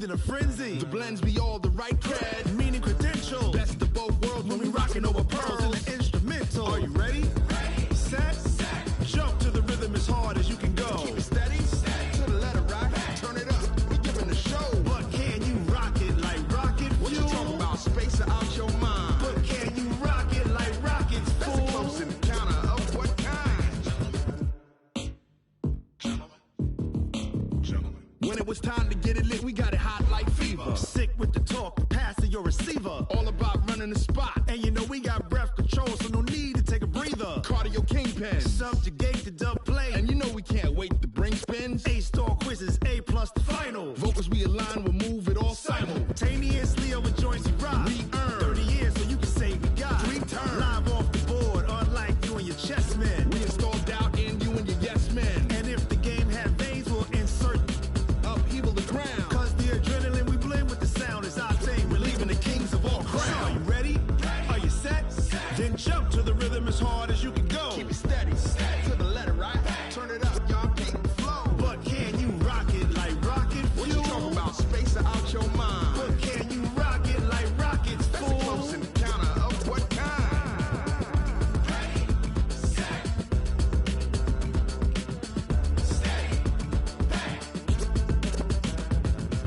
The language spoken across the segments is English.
In a frenzy, the blends be all the right cred, meaning credential. Best of both worlds when we rockin' over pearls in the instrumental. Are you ready? Set, jump to the rhythm as hard as you can go. Keep it steady, to the letter right. Turn it up, we giving the show. But can you rock it like rocket fuel? What you talking about? Space out your mind. But can you rock it like rockets, fool? That's a close encounter of what kind? Gentlemen. When it was time to get it lit, we got it hot like fever. Sick with the talk, passing your receiver. All about running the spot. And you know we got breath control, so no need to take a breather. Cardio kingpin, subjugate the dub play. And you know we can't wait to bring spins. A-star quizzes, A+ the final. Vocals we align, we'll move it all simultaneously over joints we rock. We earn 30 years, so you can say we got 3 turns. Live off the board, unlike you and your chess men. We install doubt in you and your yes men. And if the game had veins, we'll insert upheaval the ground. Cause the adrenaline we blend with the sound is our thing. We're leaving the kings of all crowns. Are you ready? Are you set? Then jump to the rhythm as hard as you can go. Keep it steady, to the letter right. Turn it up, y'all keep the flow. But can you rock it like rocket fuel? What you talking about? Space out your mind. But can you rock it like rockets, fool? That's a close encounter of what kind?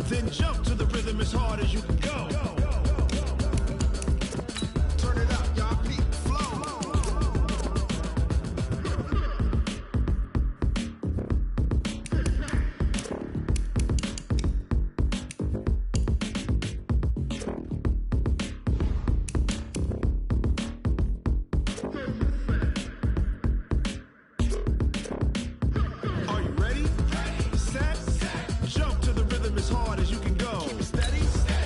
Then jump to the rhythm as hard as you can go. Turn it up, y'all keep the flow. Are you ready? Set, jump to the rhythm as hard as you can go. Keep it steady,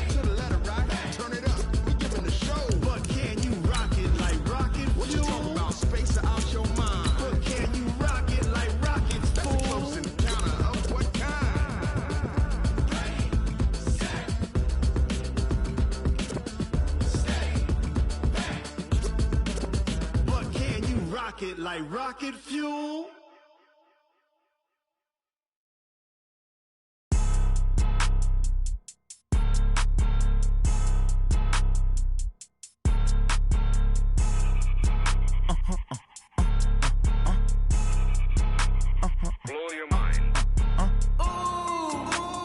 to the letter right. Turn it up, we giving the show. But can you rock it like rocket fuel? What you talking about? Space out your mind. But can you rock it like rockets, fool? That's a close encounter of what kind? But can you rock it like rocket fuel? Blow your mind.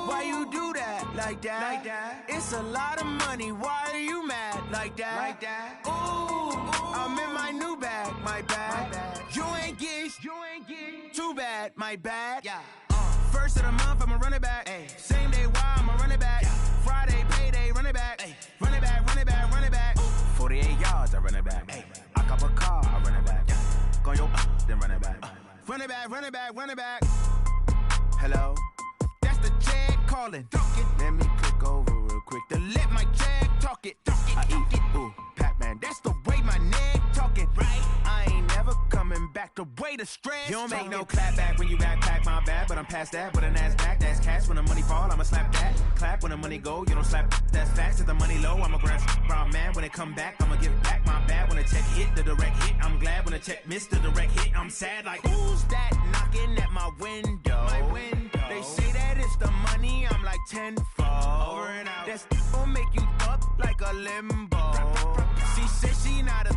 Why you do that? Like that? Like that? It's a lot of money. Why are you mad? Like that? Like that? Ooh, I'm in my new bag. My bad. You ain't get. Too bad. My bad. Yeah. First of the month, I'ma run it back. Ay. Same day, why I'ma run it back. Yeah. Friday, payday, run it back. Ay. Run it back, run it back, run it back. 48 yards, I run it back. Ay. I cop a car, I run it back. Yeah. Go yo, then run it back. Run it back, run it back, run it back. Hello? That's the Jag calling. Let me click over real quick to let my Jag talk it. I eat it, ooh, Pac-Man. That's the way my neck talking. Right? I ain't never coming back the way the stress. You don't make no clap back when you backpack, my bad. But I'm past that with a NASDAQ. That's cash. When the money fall, I'ma slap that. Clap when the money go, you don't slap. That's fast. If the money low, I'ma grab brown man. When it come back, I'ma give back my bad. When the check hit, the direct hit. I'm glad when the check missed the direct hit. I'm sad like, who's that knocking at my window? My window. They say that it's the money, I'm like tenfold. Over and out. That's gon' make you up like a limbo. She said she not a,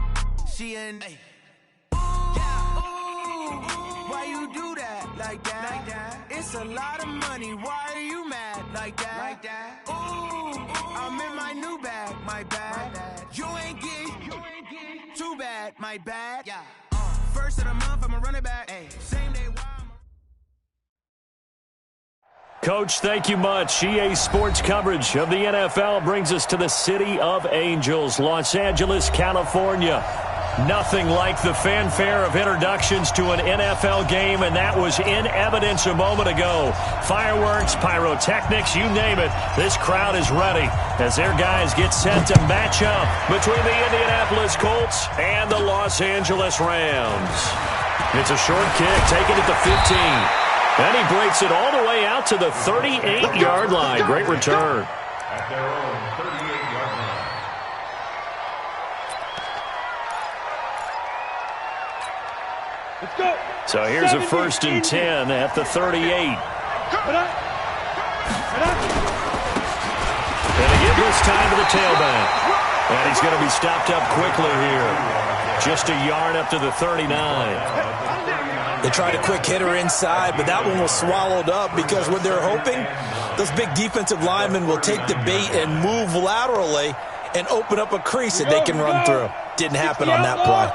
she an. Why you do that? Like that? Like that? It's a lot of money. Why are you mad? Like that? Like that? Ooh, I'm in my new bag. My bad. You ain't get. Too bad. My bad. Yeah. First of the month, I'ma run it back. Ay. Same day. Coach, thank you much. EA Sports coverage of the NFL brings us to the City of Angels, Los Angeles, California. Nothing like the fanfare of introductions to an NFL game, and that was in evidence a moment ago. Fireworks, pyrotechnics, you name it. This crowd is ready as their guys get set to match up between the Indianapolis Colts and the Los Angeles Rams. It's a short kick, taken at the 15. And he breaks it all the way out to the 38-yard line. Great return. At their own 38-yard line. Let's go. So here's a 1st and 10 at the 38. Gonna give this time to the tailback. And he's going to be stopped up quickly here. Just a yard up to the 39. They tried a quick hitter inside, but that one was swallowed up because what they're hoping, those big defensive linemen will take the bait and move laterally and open up a crease that they can run through. Didn't happen on that play.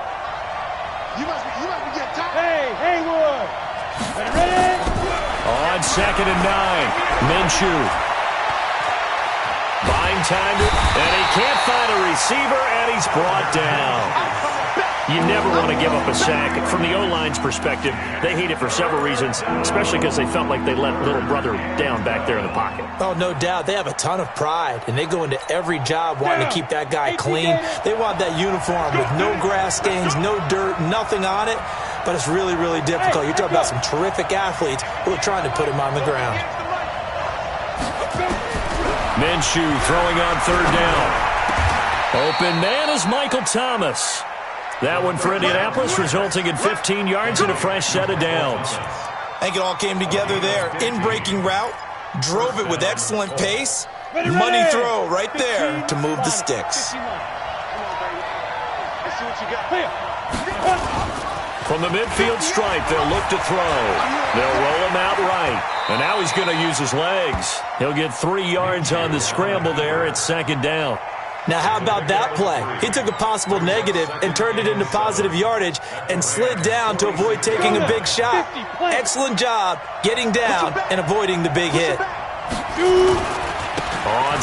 Hey, Haywood. Ready? On 2nd and 9, Minshew. Buying time, and he can't find a receiver, and he's brought down. You never want to give up a sack. From the O-line's perspective, they hate it for several reasons, especially because they felt like they let little brother down back there in the pocket. Oh, no doubt. They have a ton of pride, and they go into every job wanting to keep that guy clean. They want that uniform with no grass stains, no dirt, nothing on it, but it's really, really difficult. You're talking about some terrific athletes who are trying to put him on the ground. Minshew throwing on 3rd down. Open man is Michael Thomas. That one for Indianapolis, resulting in 15 yards and a fresh set of downs. I think it all came together there. In-breaking route, drove it with excellent pace. Money throw right there to move the sticks. From the midfield stripe, they'll look to throw. They'll roll him out right. And now he's going to use his legs. He'll get 3 yards on the scramble there at 2nd down. Now, how about that play? He took a possible negative and turned it into positive yardage and slid down to avoid taking a big shot. Excellent job getting down and avoiding the big hit. On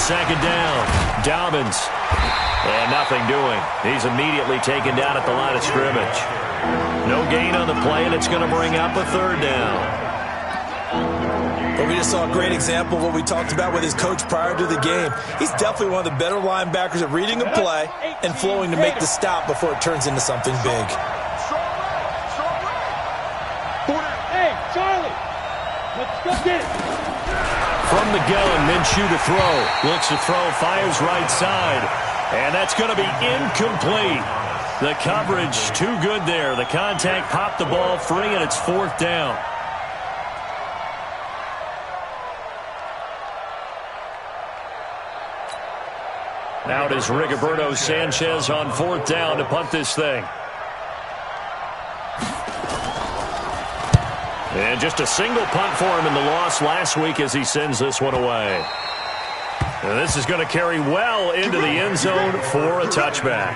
2nd down, Dobbins. And nothing doing. He's immediately taken down at the line of scrimmage. No gain on the play, and it's going to bring up a 3rd down. But we just saw a great example of what we talked about with his coach prior to the game. He's definitely one of the better linebackers at reading a play and flowing to make the stop before it turns into something big. Hey, Charlie, let's go get it. From the gun, Minshew to throw. Looks to throw, fires right side. And that's going to be incomplete. The coverage too good there. The contact popped the ball free, and it's 4th down. Now it is Rigoberto Sanchez on 4th down to punt this thing. And just a single punt for him in the loss last week as he sends this one away. And this is going to carry well into the end zone for a touchback.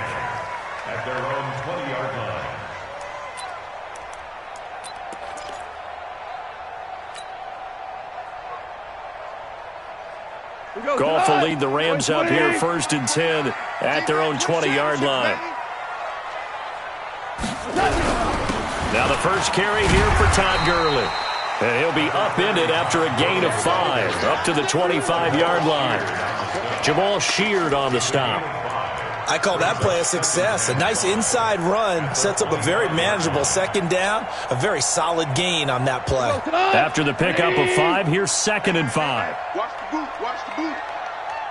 At their own 20-yard line. Goff will lead the Rams out here 1st and 10 at their own 20-yard line. Now the first carry here for Todd Gurley. And he'll be upended after a gain of 5 up to the 25-yard line. Jamal Sheard on the stop. I call that play a success. A nice inside run sets up a very manageable 2nd down. A very solid gain on that play. After the pickup of 5, here's 2nd and 5. Watch the boot, watch the boot.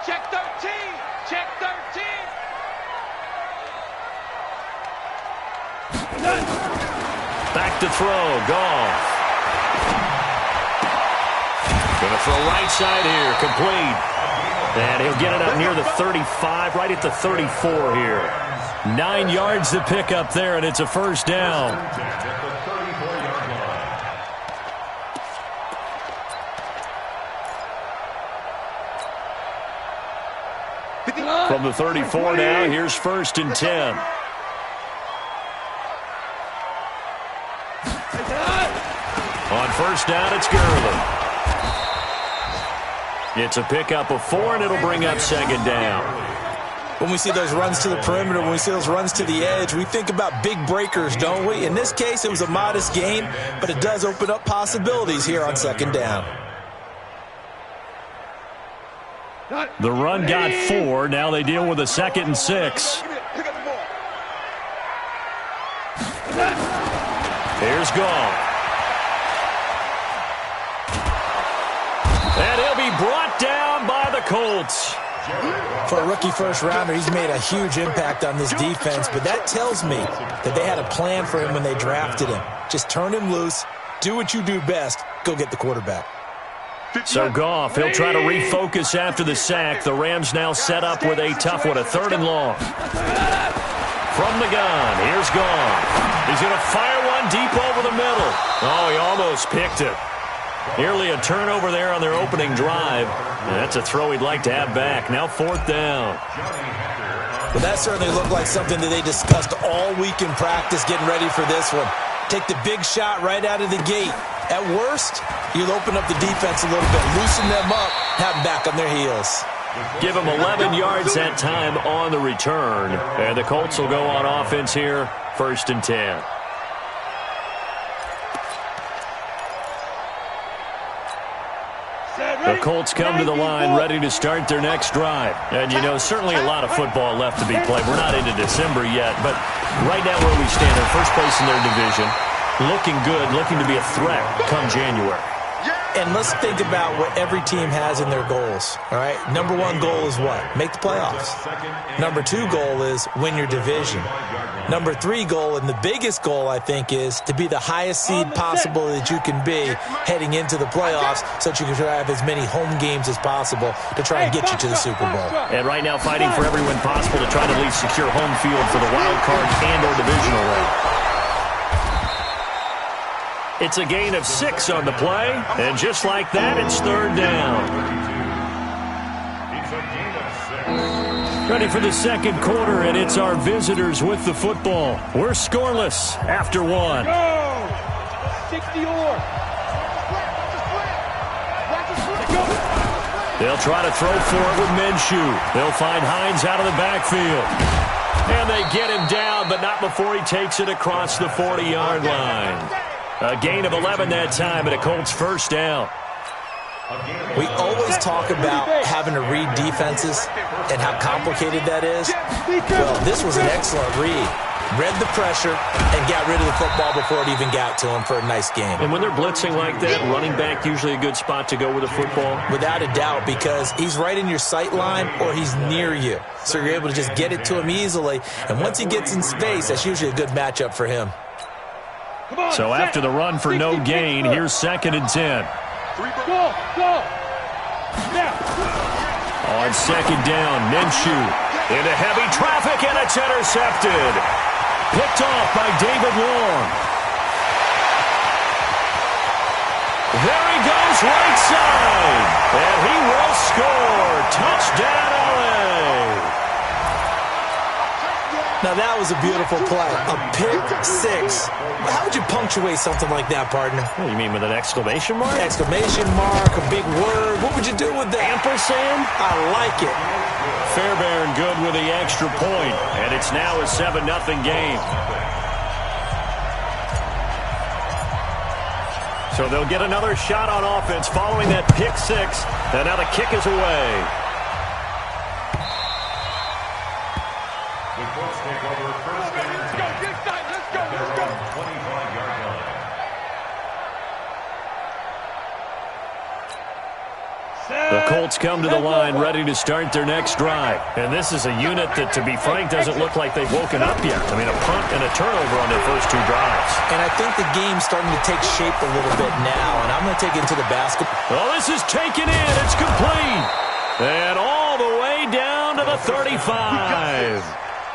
Check 13, check 13. Back to throw, Goff. Going to throw right side here, complete. And he'll get it up near the 35, right at the 34 here. 9 yards to pick up there, and it's a 1st down. From the 34 now, here's 1st and 10. On 1st down, it's Gurley. It's a pickup of 4, and it'll bring up 2nd down. When we see those runs to the perimeter, when we see those runs to the edge, we think about big breakers, don't we? In this case, it was a modest gain, but it does open up possibilities here on 2nd down. The run got 4. Now they deal with a 2nd and 6. Here's Goff. And he'll be brought down by the Colts. For a rookie first-rounder, he's made a huge impact on this defense, but that tells me that they had a plan for him when they drafted him. Just turn him loose, do what you do best, go get the quarterback. So Goff, he'll try to refocus after the sack. The Rams now set up with a tough one, a 3rd and long. From the gun, here's Goff. He's going to fire one deep over the middle. Oh, he almost picked it. Nearly a turnover there on their opening drive. And that's a throw he'd like to have back. Now 4th down. Well, that certainly looked like something that they discussed all week in practice getting ready for this one. Take the big shot right out of the gate. At worst, you'll open up the defense a little bit, loosen them up, have them back on their heels. Give them 11 yards that time on the return. And the Colts will go on offense here, 1st and 10. The Colts come to the line ready to start their next drive. And, you know, certainly a lot of football left to be played. We're not into December yet, but right now where we stand, they're first place in their division, looking good, looking to be a threat come January. And let's think about what every team has in their goals, all right? Number 1 goal is what? Make the playoffs. Number 2 goal is win your division. Number 3 goal, and the biggest goal, I think, is to be the highest seed possible that you can be heading into the playoffs so that you can try to have as many home games as possible to try and get you to the Super Bowl. And right now fighting for every win possible to try to at least secure home field for the wild card and or divisional round. It's a gain of 6 on the play, and just like that, it's 3rd down. Ready for the 2nd quarter, and it's our visitors with the football. We're scoreless after 1. Go! 60 or. They'll try to throw for it with Minshew. They'll find Hines out of the backfield. And they get him down, but not before he takes it across the 40-yard line. A gain of 11 that time, and a Colts 1st down. We always talk about having to read defenses and how complicated that is. Well, this was an excellent read. Read the pressure and got rid of the football before it even got to him for a nice game. And when they're blitzing like that, running back usually a good spot to go with the football? Without a doubt, because he's right in your sight line or he's near you. So you're able to just get it to him easily. And once he gets in space, that's usually a good matchup for him. So after the run for no gain, here's 2nd and 10. Go! Now! On 2nd down, Minshew into heavy traffic, and it's intercepted. Picked off by David Long. There he goes, right side. And he will score. Touchdown, LA. Now, that was a beautiful play. A pick 6. How would you punctuate something like that, partner? What do you mean, with an exclamation mark? Exclamation mark, a big word. What would you do with that? Ampersand? I like it. Fairbairn good with the extra point, and it's now a 7-0 game. So they'll get another shot on offense following that pick 6, and now the kick is away. The Colts take over 1st and 10. Let's go! 25-yard line. The Colts come to the line ready to start their next drive. And this is a unit that, to be frank, doesn't look like they've woken up yet. I mean, a punt and a turnover on their first 2 drives. And I think the game's starting to take shape a little bit now, and I'm going to take it to the basket. Well, this is taken in. It's complete. And all the way down to the 35.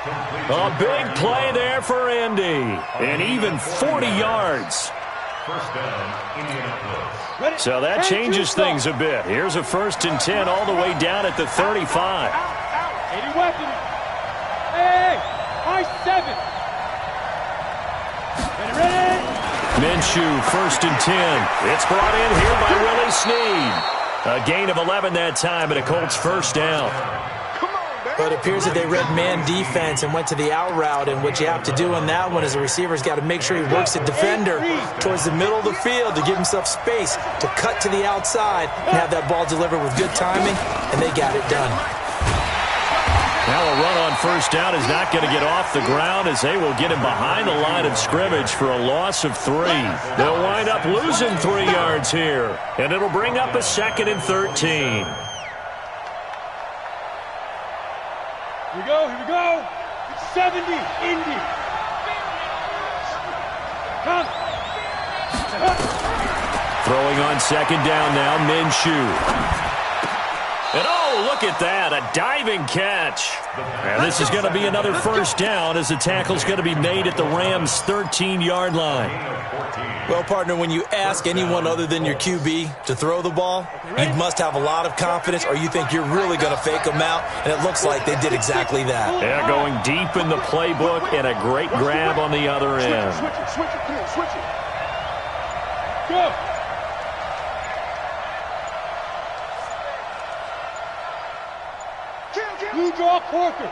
A big play there for Indy. And even 40 yards. First down, Indianapolis. So that changes things a bit. Here's a 1st and 10 all the way down at the 35. 80 weapons. Hey, I-7. Ready? Minshew, 1st and 10. It's brought in here by Willie Snead. A gain of 11 that time, and a Colts 1st down. But it appears that they read man defense and went to the out route, and what you have to do on that one is the receiver's got to make sure he works the defender towards the middle of the field to give himself space to cut to the outside and have that ball delivered with good timing, and they got it done. Now a run on 1st down is not going to get off the ground as they will get him behind the line of scrimmage for a loss of 3. They'll wind up losing 3 yards here, and it'll bring up a 2nd and 13. Here we go. It's 70, Indy. Come. Throwing on second down now, Minshew. And oh, look at that, a diving catch. And this is going to be another first down as the tackle's going to be made at the Rams' 13-yard line. Well, partner, when you ask anyone other than your QB to throw the ball, you must have a lot of confidence or you think you're really going to fake them out, and it looks like they did exactly that. Yeah, going deep in the playbook and a great grab on the other end. Switch it. Go. Blue draw quarters.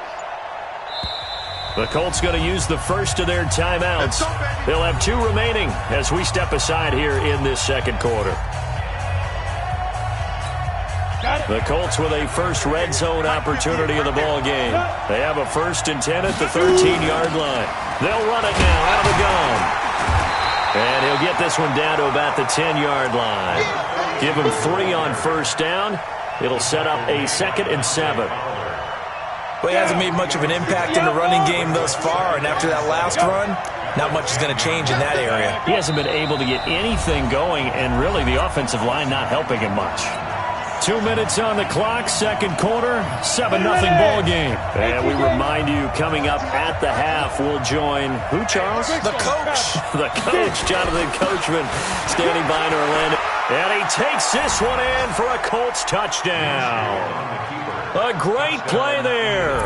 The Colts going to use the first of their timeouts. They'll have 2 remaining as we step aside here in this second quarter. The Colts with a first red zone opportunity of the ball game. They have a 1st and 10 at the 13-yard line. They'll run it now out of the gun. And he'll get this one down to about the 10-yard line. Give him 3 on first down. It'll set up a 2nd and 7. Well, he hasn't made much of an impact in the running game thus far, and after that last run, not much is going to change in that area. He hasn't been able to get anything going, and really the offensive line not helping him much. 2 minutes on the clock, second quarter, 7-0 ball game. And we remind you, coming up at the half, we'll join who, Charles? The coach. The coach, Jonathan Coachman, standing by in Orlando. And he takes this one in for a Colts touchdown. A great play there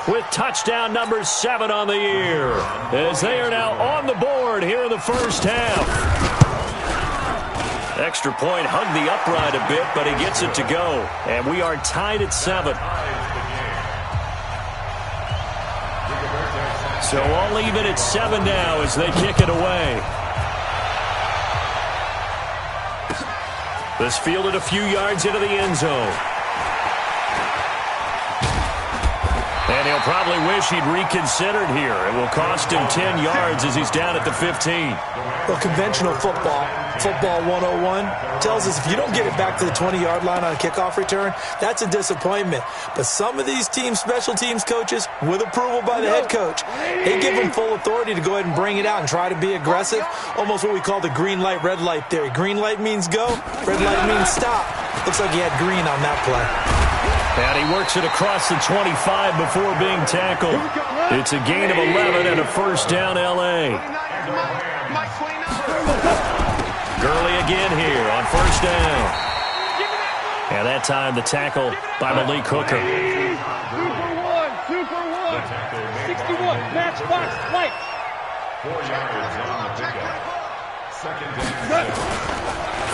with touchdown number 7 on the year as they are now on the board here in the first half. Extra point hugged the upright a bit, but he gets it to go. And we are tied at 7. So I'll leave it at 7 now as they kick it away. This fielded a few yards into the end zone. And he'll probably wish he'd reconsidered here. It will cost him 10 yards as he's down at the 15. Well, conventional football 101, tells us if you don't get it back to the 20-yard line on a kickoff return, that's a disappointment. But some of these teams, special teams coaches, with approval by the head coach, they give them full authority to go ahead and bring it out and try to be aggressive. Almost what we call the green light, red light theory. Green light means go, red light means stop. Looks like he had green on that play. And he works it across the 25 before being tackled. It's a gain of 11 and a first down, L.A. Gurley again here on first down. And that time the tackle by Malik Hooker. 2 for 1. 61. Matchbox light. 4 yards on the pickup. Second down.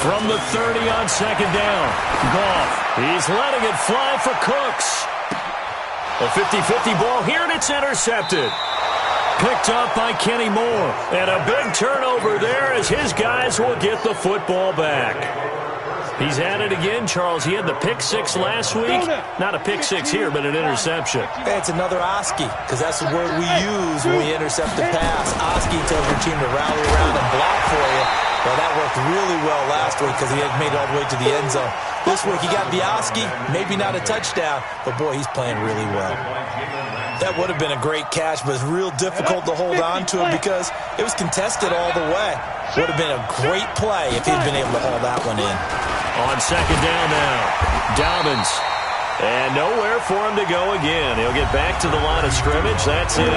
From the 30 on second down. Goff. He's letting it fly for Cooks. A 50-50 ball here, and it's intercepted. Picked up by Kenny Moore. And a big turnover there as his guys will get the football back. He's at it again, Charles. He had the pick 6 last week. Not a pick 6 here, but an interception. Hey, it's another Oski, because that's the word we use when we intercept a pass. Oski tells your team to rally around and block for you. Well, that worked really well last week because he had made it all the way to the end zone. This week he got the Oski, maybe not a touchdown, but boy, he's playing really well. That would have been a great catch, but it's real difficult to hold on to it because it was contested all the way. Would have been a great play if he'd been able to haul that one in. On second down now, Dobbins. And nowhere for him to go again. He'll get back to the line of scrimmage. That's it.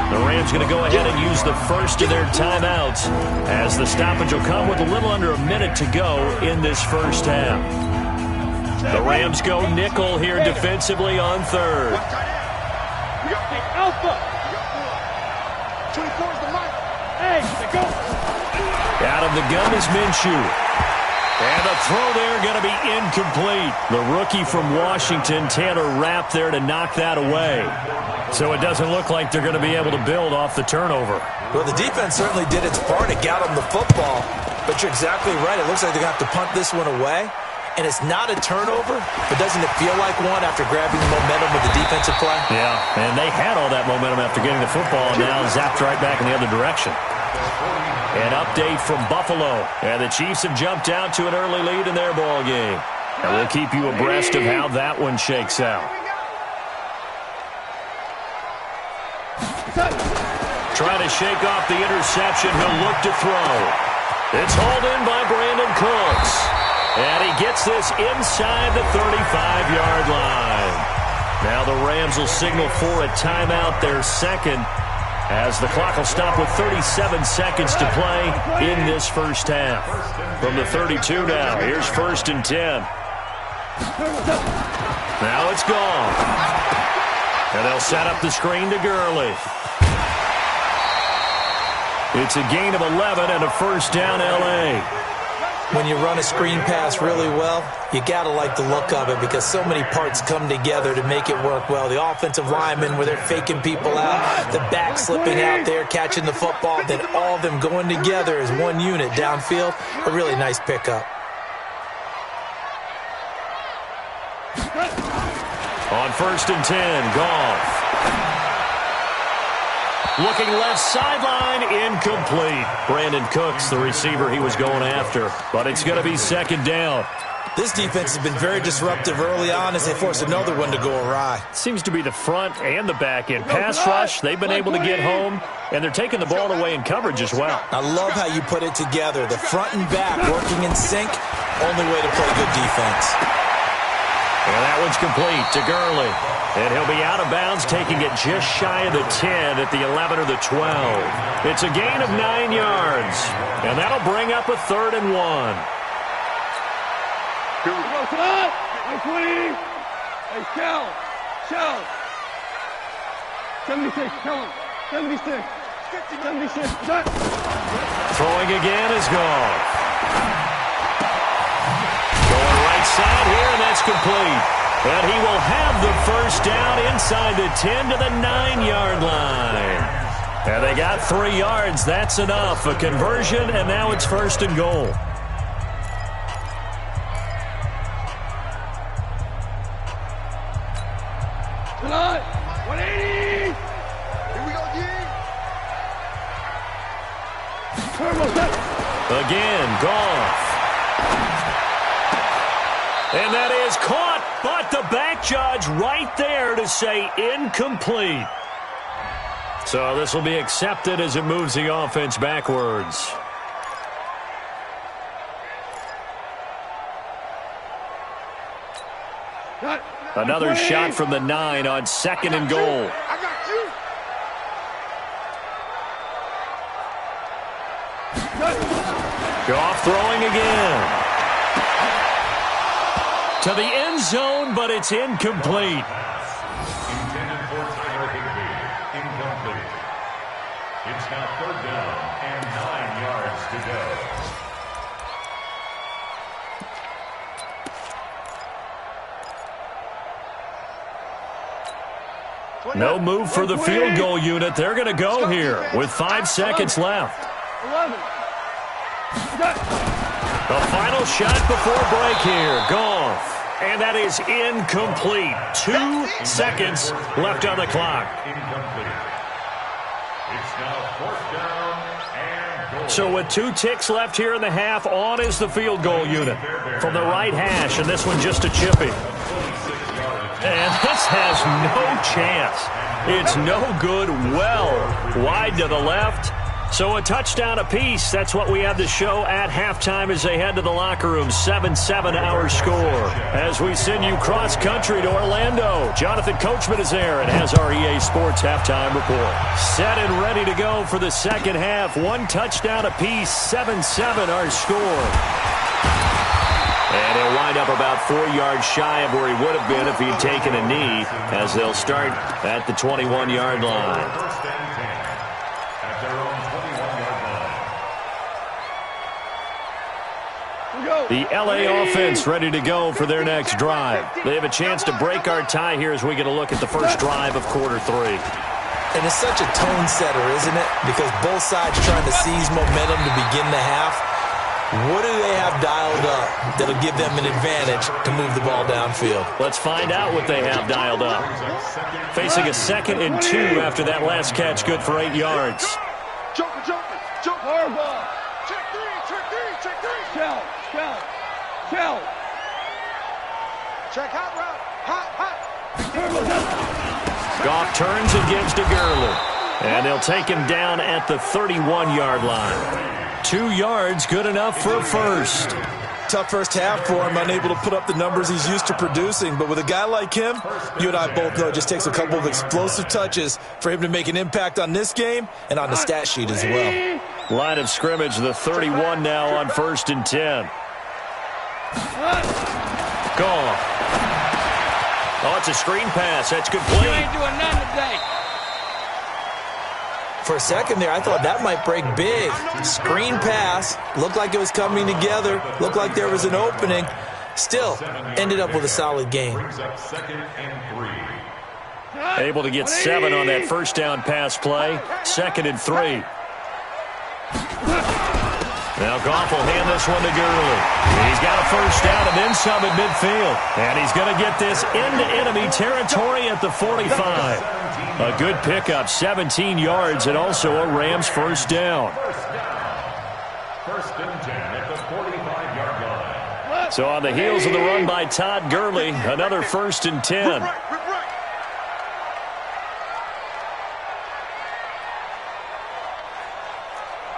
The Rams going to go ahead and use the first of their timeouts as the stoppage will come with a little under a minute to go in this first half. The Rams go nickel here defensively on third. Alpha. 24 is the mic. Hey, they go. Out of the gun is Minshew. And the throw there going to be incomplete. The rookie from Washington, Taylor Rapp, there to knock that away. So it doesn't look like they're going to be able to build off the turnover. Well, the defense certainly did its part. It got them the football. But you're exactly right. It looks like they're going to have to punt this one away. And it's not a turnover, but doesn't it feel like one after grabbing the momentum with the defensive play? Yeah, and they had all that momentum after getting the football, and now zapped right back in the other direction. An update from Buffalo, and the Chiefs have jumped out to an early lead in their ball game. And we'll keep you abreast of how that one shakes out. Trying to shake off the interception, he'll look to throw. It's hauled in by Brandon Cooks. And he gets this inside the 35-yard line. Now the Rams will signal for a timeout, their second, as the clock will stop with 37 seconds to play in this first half. From the 32 now, here's 1st and 10. Now it's gone. And they'll set up the screen to Gurley. It's a gain of 11 and a first down, L.A. When you run a screen pass really well, you got to like the look of it because so many parts come together to make it work well. The offensive linemen where they're faking people out, the back slipping out there, catching the football, then all of them going together as one unit downfield. A really nice pickup. On 1st and 10, Goff. Looking left sideline, incomplete. Brandon Cooks, the receiver he was going after. But it's going to be 2nd down. This defense has been very disruptive early on as they force another one to go awry. Seems to be the front and the back end. Pass rush, they've been able to get home, and they're taking the ball away in coverage as well. I love how you put it together. The front and back working in sync, only way to play good defense. And that one's complete to Gurley. And he'll be out of bounds, taking it just shy of the 10 at the 11 or the 12. It's a gain of 9 yards. And that'll bring up a 3rd and 1. Here we go, tonight. Hey, 20. Hey, Shell. 76, tell him. 76. 76. Shut. Throwing again is gone. Going right side here, and that's complete. And he will have the first down inside the 10 to the 9-yard line. And they got 3 yards. That's enough. A conversion, and now it's 1st and goal. Tonight. 180. Here we go, Yee. Again, Goff. And that is caught, but the back judge right there to say incomplete. So this will be accepted as it moves the offense backwards. Another shot from the 9 on 2nd and goal. Goff throwing again. To the end zone, but it's incomplete. Intended for Tyler Higbee. Incomplete. It's now 3rd down and 9 yards to go. No move for the field goal unit. They're going to go here with 5 seconds left. 11. The final shot before break here. Goff. And that is incomplete. 2 seconds left on the clock. Incomplete. It's now 4th down and goal. So with 2 ticks left here in the half, on is the field goal unit from the right hash, and this one just a chippy. And this has no chance. It's no good. Well wide to the left. So a touchdown apiece. That's what we have to show at halftime as they head to the locker room. 7-7 our score. As we send you cross-country to Orlando, Jonathan Coachman is there and has our EA Sports halftime report. Set and ready to go for the second half. 1 touchdown apiece. 7-7 our score. And he'll wind up about 4 yards shy of where he would have been if he'd taken a knee, as they'll start at the 21-yard line. The L.A. offense ready to go for their next drive. They have a chance to break our tie here as we get a look at the first drive of quarter 3. And it's such a tone setter, isn't it? Because both sides trying to seize momentum to begin the half. What do they have dialed up that'll give them an advantage to move the ball downfield? Let's find out what they have dialed up. Facing a 2nd and 2 after that last catch, good for 8 yards. Jump. Hard ball. Check 3. Shell. Check hot route. Hot. Goff turns and gives to Gurley. And they'll take him down at the 31-yard line. 2 yards, good enough for a first. Tough first half for him, unable to put up the numbers he's used to producing. But with a guy like him, you and I both know it just takes a couple of explosive touches for him to make an impact on this game and on the stat sheet as well. Line of scrimmage, the 31 now on 1st and 10. Gone. Oh, it's a screen pass. That's complete. You ain't doing nothing today. For a second there, I thought that might break big. Screen pass. Looked like it was coming together. Looked like there was an opening. Still, ended up with a solid game. Able to get 7 on that first down pass play. 2nd and 3. Now Goff will hand this one to Gurley. He's got a first down and then some at midfield. And he's going to get this into enemy territory at the 45. A good pickup, 17 yards, and also a Rams first down. 1st and 10 at the 45-yard line. So on the heels of the run by Todd Gurley, another 1st and 10.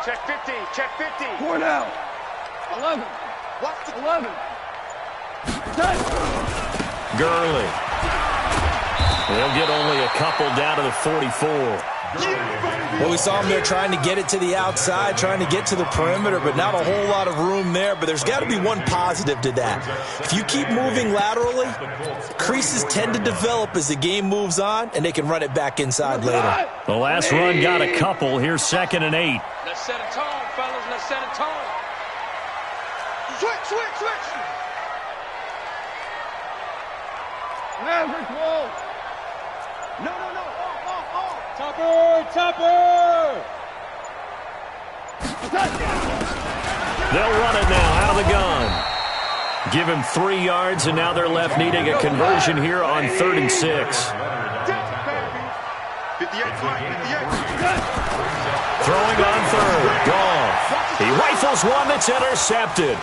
Check 50. Check 50. 4 now. 11. What? 11. Gurley. They'll get only a couple down to the 44. Well, we saw him there trying to get it to the outside, trying to get to the perimeter, but not a whole lot of room there. But there's got to be one positive to that. If you keep moving laterally, creases tend to develop as the game moves on, and they can run it back inside later. The last run got a couple. Here's 2nd and 8. Let's set a tone, fellas. Let's set a tone. Switch. Maverick wall. No. Topper. They'll run it now out of the gun. Give him 3 yards, and now they're left needing a conversion here on 3rd and 6. 58 flag. Throwing on 3rd. Goff. He rifles one that's intercepted.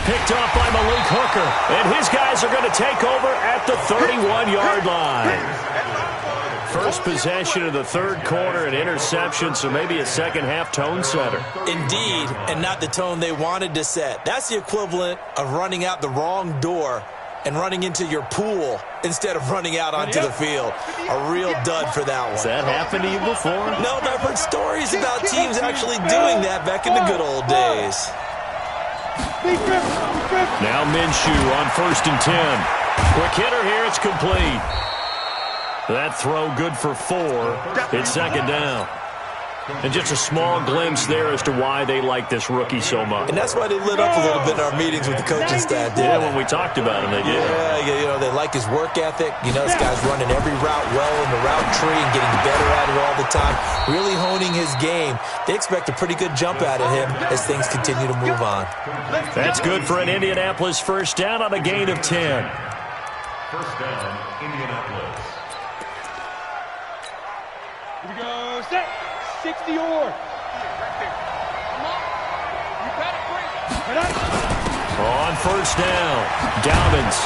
Picked off by Malik Hooker. And his guys are going to take over at the 31-yard line. First possession of the 3rd quarter, an interception, so maybe a second-half tone setter. Indeed, and not the tone they wanted to set. That's the equivalent of running out the wrong door and running into your pool instead of running out onto the field. A real dud for that one. Has that happened to you before? No, but I've heard stories about teams actually doing that back in the good old days. Now Minshew on 1st and 10. Quick hitter here, it's complete. That throw good for 4. It's 2nd down. And just a small glimpse there as to why they like this rookie so much. And that's why they lit up a little bit in our meetings with the coaching staff, didn't they? When we talked about him, they did. Yeah, they like his work ethic. This guy's running every route well in the route tree and getting better at it all the time, really honing his game. They expect a pretty good jump out of him as things continue to move on. That's good for an Indianapolis first down on a gain of 10. First down, Indianapolis. Here we go. Set. 60 or. Come on. You got it, On first down, Dobbins.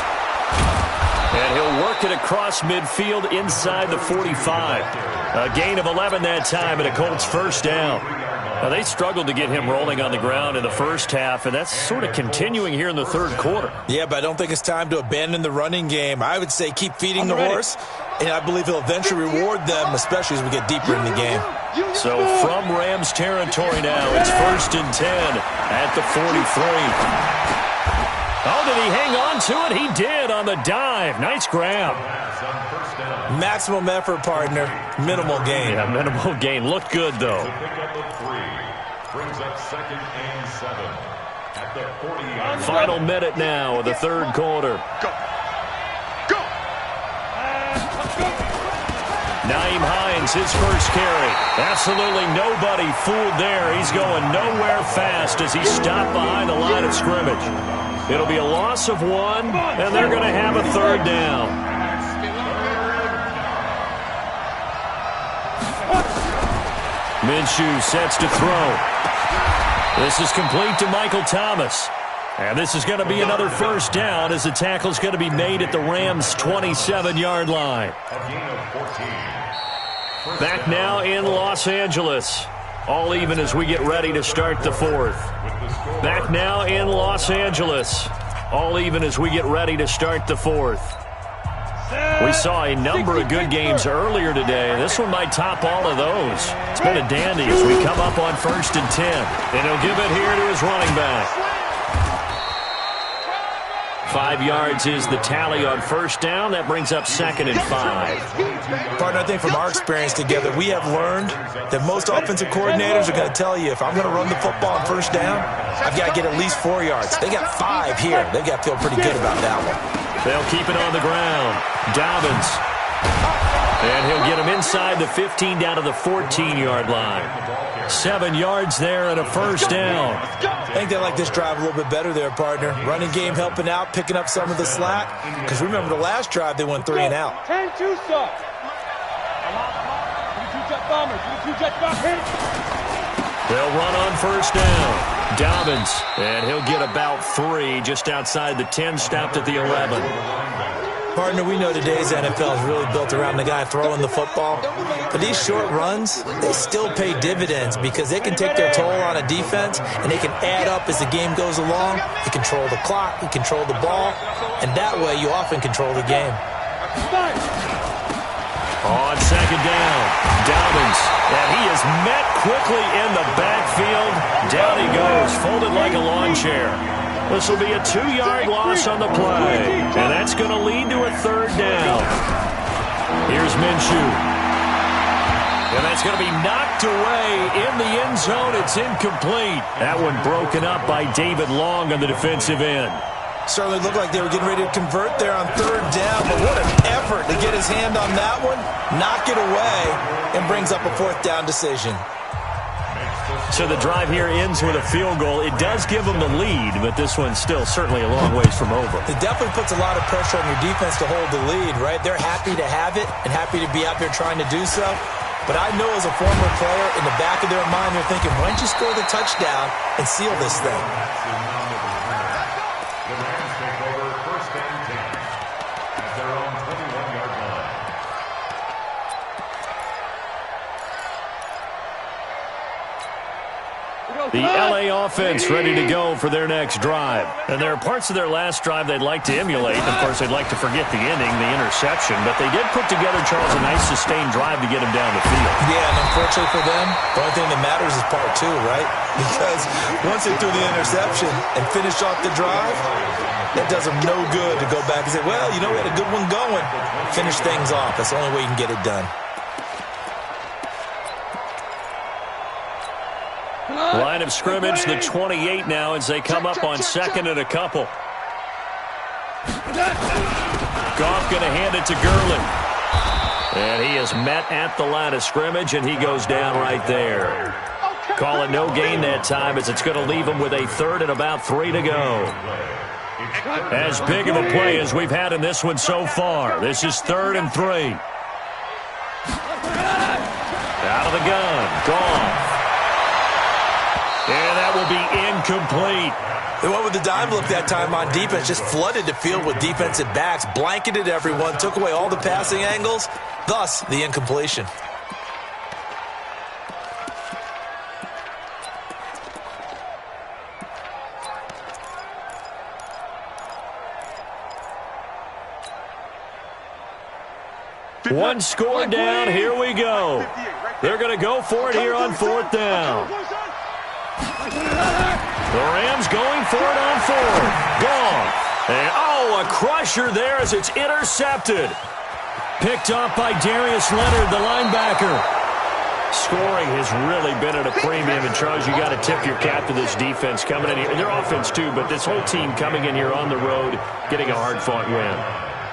And he'll work it across midfield inside the 45. A gain of 11 that time and a Colts first down. Now, they struggled to get him rolling on the ground in the first half, and that's sort of continuing here in the 3rd quarter. Yeah, but I don't think it's time to abandon the running game. I would say keep feeding the horse, and I believe he'll eventually reward them, especially as we get deeper in the game. So from Rams territory now, it's 1st and 10 at the 43. Oh, did he hang on to it? He did on the dive. Nice grab. Maximum effort, partner. Minimal gain. Yeah, minimal gain. Looked good, though. Brings up 2nd and 7 at the 40-yard line. Final minute now of the 3rd quarter. Go. Naeem Hines, his first carry. Absolutely nobody fooled there. He's going nowhere fast as he's stopped behind the line of scrimmage. It'll be a loss of 1, and they're going to have a 3rd down. Minshew sets to throw. This is complete to Michael Thomas. And this is going to be another first down as the tackle's going to be made at the Rams' 27-yard line. Back now in Los Angeles. All even as we get ready to start the fourth. Back now in Los Angeles. All even as we get ready to start the fourth. We saw a number of good games earlier today. This one might top all of those. It's been a dandy as we come up on 1st and 10. And he'll give it here to his running back. 5 yards is the tally on 1st down. That brings up 2nd and 5. Partner, I think from our experience together, we have learned that most offensive coordinators are going to tell you, if I'm going to run the football on 1st down, I've got to get at least 4 yards. They got 5 here. They've got to feel pretty good about that one. They'll keep it on the ground. Dobbins. And he'll get him inside the 15 down to the 14-yard line. 7 yards there and a 1st down. I think they like this drive a little bit better there, partner. Running game helping out, picking up some of the slack. Because remember the last drive, they went 3 and out. 10-2 stop. They'll run on 1st down. Dobbins, and he'll get about 3 just outside the 10, stopped at the 11. Partner, we know today's NFL is really built around the guy throwing the football. But these short runs, they still pay dividends because they can take their toll on a defense, and they can add up as the game goes along. You control the clock, you control the ball, and that way you often control the game. On 2nd down, Dobbins, and he is met quickly in the backfield. Down he goes, folded like a lawn chair. This will be a 2-yard loss on the play, and that's going to lead to a 3rd down. Here's Minshew. And that's going to be knocked away in the end zone. It's incomplete. That one broken up by David Long on the defensive end. Certainly looked like they were getting ready to convert there on 3rd down, but what an effort to get his hand on that one, knock it away, and brings up a 4th down decision. So the drive here ends with a field goal. It does give them the lead, but this one's still certainly a long ways from over. It definitely puts a lot of pressure on your defense to hold the lead, right? They're happy to have it and happy to be out there trying to do so. But I know as a former player, in the back of their mind, they're thinking, why don't you score the touchdown and seal this thing? The Rams take over 1st and 10 at their own 21-yard line. The LA offense ready to go for their next drive. And there are parts of their last drive they'd like to emulate. Of course, they'd like to forget the ending, the interception. But they did put together, Charles, a nice sustained drive to get him down the field. Yeah, and unfortunately for them, the only thing that matters is part 2, right? Because once they threw the interception and finished off the drive, that does them no good to go back and say, well, you know, we had a good one going. Finish things off. That's the only way you can get it done. Line of scrimmage, the 28 now as they come up on 2nd and a couple. Goff going to hand it to Gurley. And he is met at the line of scrimmage, and he goes down right there. Call it no gain that time as it's going to leave him with a 3rd and about 3 to go. As big of a play as we've had in this one so far. This is 3rd and 3. Out of the gun. Goff. And that will be incomplete. They went with the dime look that time on defense, just flooded the field with defensive backs, blanketed everyone, took away all the passing angles, thus the incompletion. One score down, here we go. They're going to go for it here on 4th down. The Rams going for it on 4th. Gone. And, a crusher there as it's intercepted. Picked off by Darius Leonard, the linebacker. Scoring has really been at a premium, and Charles, you got to tip your cap to this defense coming in here. And their offense, too, but this whole team coming in here on the road, getting a hard-fought win.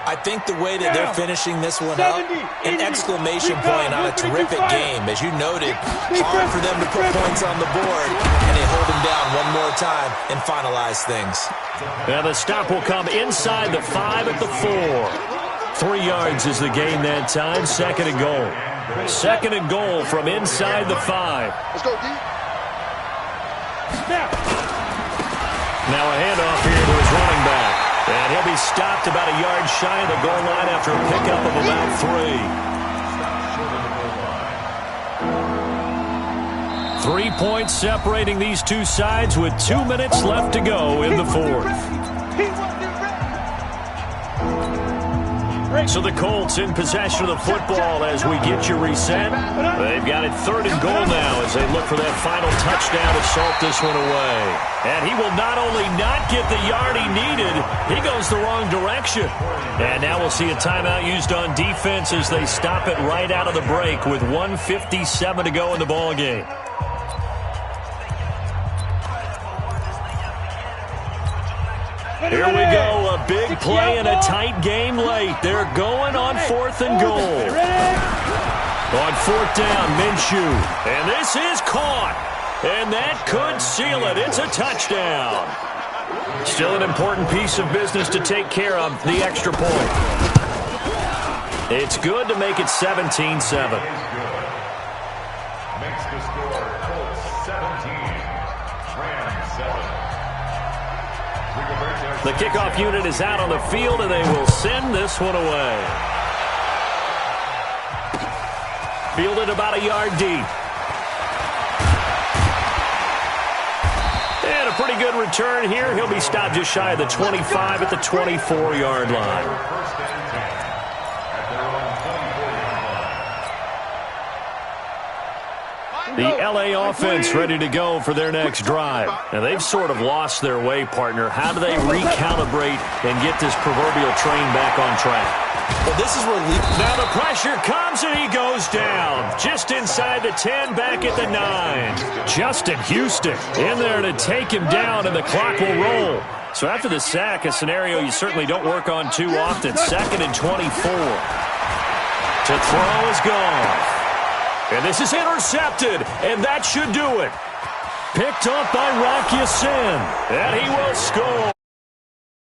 I think the way that they're finishing this one up, an exclamation point on a terrific game. As you noted, hard for them to put points on the board, and they hold them down one more time and finalize things. Now the stop will come inside the 5 at the 4. 3 yards is the gain that time. 2nd and goal. 2nd and goal from inside the 5. Let's go, D. Now a handoff here to his running back. And he'll be stopped about a yard shy of the goal line after a pickup of about 3. points separating these two sides with 2 minutes left to go in the fourth. So the Colts in possession of the football as we get you reset. They've got it 3rd and goal now as they look for that final touchdown to salt this one away. And he will not only not get the yard he needed, he goes the wrong direction. And now we'll see a timeout used on defense as they stop it right out of the break with 1:57 to go in the ballgame. Here we go, a big play and a tight game late. They're going on 4th and goal. On 4th down, Minshew. And this is caught. And that could seal it. It's a touchdown. Still an important piece of business to take care of, the extra point. It's good to make it 17-7. Makes the score Colts 17, Rams 7. The kickoff unit is out on the field, and they will send this one away. Fielded about a yard deep. And a pretty good return here. He'll be stopped just shy of the 25 at the 24-yard line. First and 10 at their own 24-yard line. The L.A. offense ready to go for their next drive. And they've sort of lost their way, partner. How do they recalibrate and get this proverbial train back on track? Well, this is where now the pressure comes, and he goes down. Just inside the 10, back at the 9. Justin Houston in there to take him down, and the clock will roll. So after the sack, a scenario you certainly don't work on too often. 2nd and 24. To throw is gone. And this is intercepted, and that should do it. Picked up by Rock Ya-Sin, and he will score.